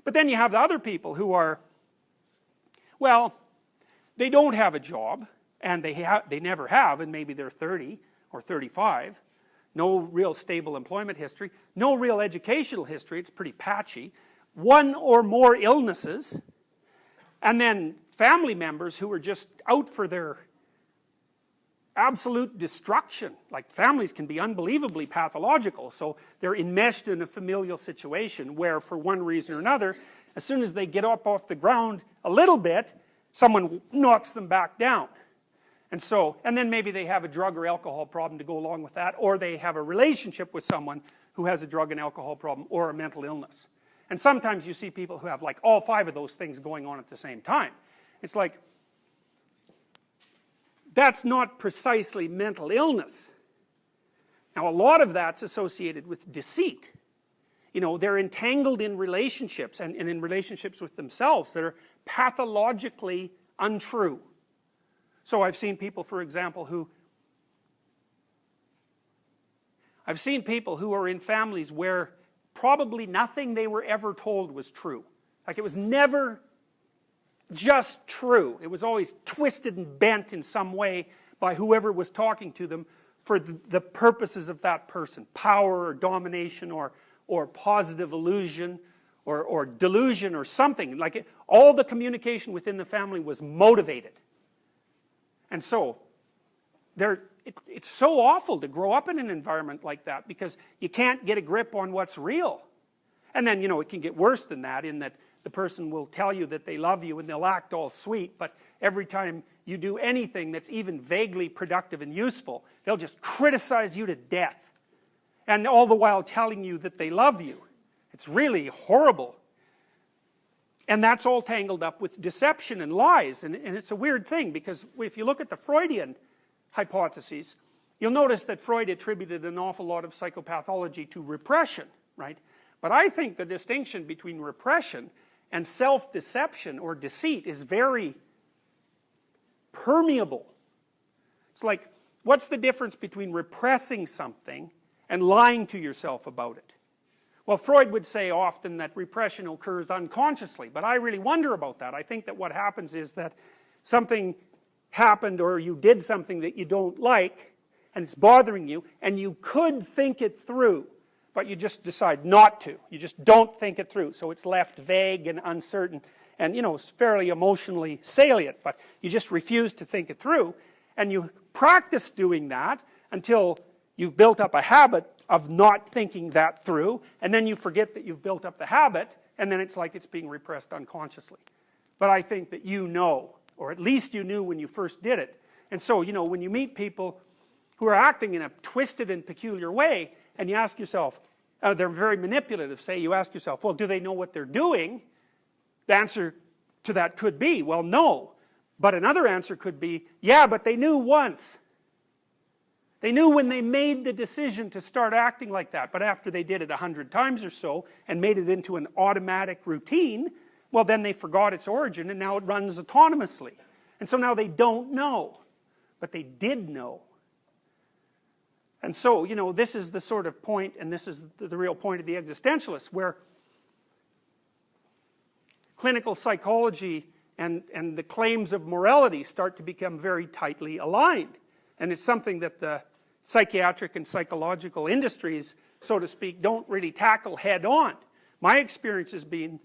But then you have the other people who are, well, they don't have a job, and they never have, and maybe they're 30 or 35, no real stable employment history, no real educational history, it's pretty patchy, one or more illnesses, and then family members who are just out for their absolute destruction. Like, families can be unbelievably pathological, so they're enmeshed in a familial situation where, for one reason or another, as soon as they get up off the ground a little bit, someone knocks them back down. And then maybe they have a drug or alcohol problem to go along with that, or they have a relationship with someone who has a drug and alcohol problem or a mental illness. And sometimes you see people who have like all 5 of those things going on at the same time. It's like, that's not precisely mental illness. Now, a lot of that's associated with deceit. You know, they're entangled in relationships and in relationships with themselves that are pathologically untrue. So I've seen people, for example, who are in families where probably nothing they were ever told was true. Like, it was never just true. It was always twisted and bent in some way by whoever was talking to them for the purposes of that person. Power or domination or positive illusion or delusion or something. Like, all the communication within the family was motivated. And so, it's so awful to grow up in an environment like that because you can't get a grip on what's real. And then, you know, it can get worse than that in that the person will tell you that they love you and they'll act all sweet, but every time you do anything that's even vaguely productive and useful, they'll just criticize you to death. And all the while telling you that they love you. It's really horrible. And that's all tangled up with deception and lies, and it's a weird thing because if you look at the Freudian hypotheses, you'll notice that Freud attributed an awful lot of psychopathology to repression, right? But I think the distinction between repression and self-deception or deceit is very permeable. It's like, what's the difference between repressing something and lying to yourself about it? Well, Freud would say often that repression occurs unconsciously, but I really wonder about that. I think that what happens is that something happened or you did something that you don't like and it's bothering you, and you could think it through, but you just decide not to. You just don't think it through, so it's left vague and uncertain and, you know, it's fairly emotionally salient, but you just refuse to think it through, and you practice doing that until you've built up a habit of not thinking that through, and then you forget that you've built up the habit, and then it's like it's being repressed unconsciously. But I think that you know, or at least you knew when you first did it. And so, you know, when you meet people who are acting in a twisted and peculiar way, and you ask yourself, they're very manipulative, say, you ask yourself, well, do they know what they're doing? The answer to that could be, well, no. But another answer could be, yeah, but they knew once. They knew when they made the decision to start acting like that, but after they did it 100 times or so and made it into an automatic routine, well, then they forgot its origin and now it runs autonomously. And so now they don't know, but they did know. And so, you know, this is the sort of point, and this is the real point of the existentialists, where clinical psychology and the claims of morality start to become very tightly aligned. And it's something that the psychiatric and psychological industries, so to speak, don't really tackle head on. My experience has been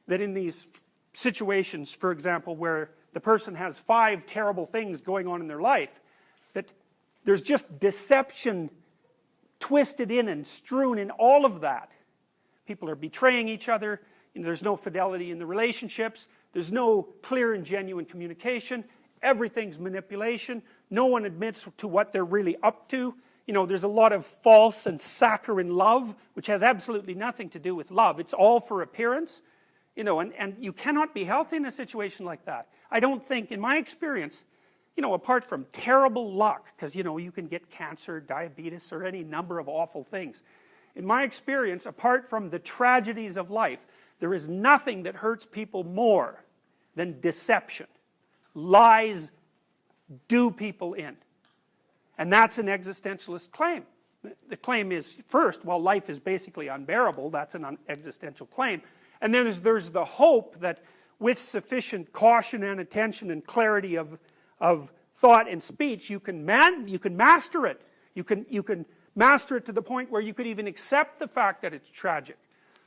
that in these situations, for example, where the person has 5 terrible things going on in their life, that there's just deception twisted in and strewn in all of that. People are betraying each other, you know, there's no fidelity in the relationships, there's no clear and genuine communication, everything's manipulation, no one admits to what they're really up to. You know, there's a lot of false and saccharine love, which has absolutely nothing to do with love. It's all for appearance. You know, and you cannot be healthy in a situation like that. I don't think, in my experience, you know, apart from terrible luck, because, you know, you can get cancer, diabetes, or any number of awful things. In my experience, apart from the tragedies of life, there is nothing that hurts people more than deception. Lies do people in. And that's an existentialist claim. The claim is, first, well, life is basically unbearable. That's an existential claim. And then there's the hope that with sufficient caution and attention and clarity of thought and speech, you can master it. You can master it to the point where you could even accept the fact that it's tragic.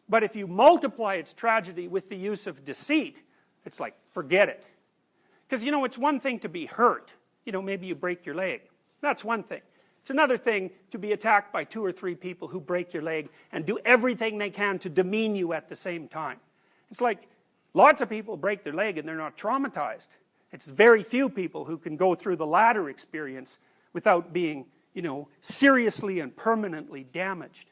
But if you multiply its tragedy with the use of deceit, it's like, forget it. Because, you know, it's one thing to be hurt. You know, maybe you break your leg. That's one thing. It's another thing to be attacked by 2 or 3 people who break your leg and do everything they can to demean you at the same time. It's like, lots of people break their leg and they're not traumatized. It's very few people who can go through the latter experience without being, you know, seriously and permanently damaged.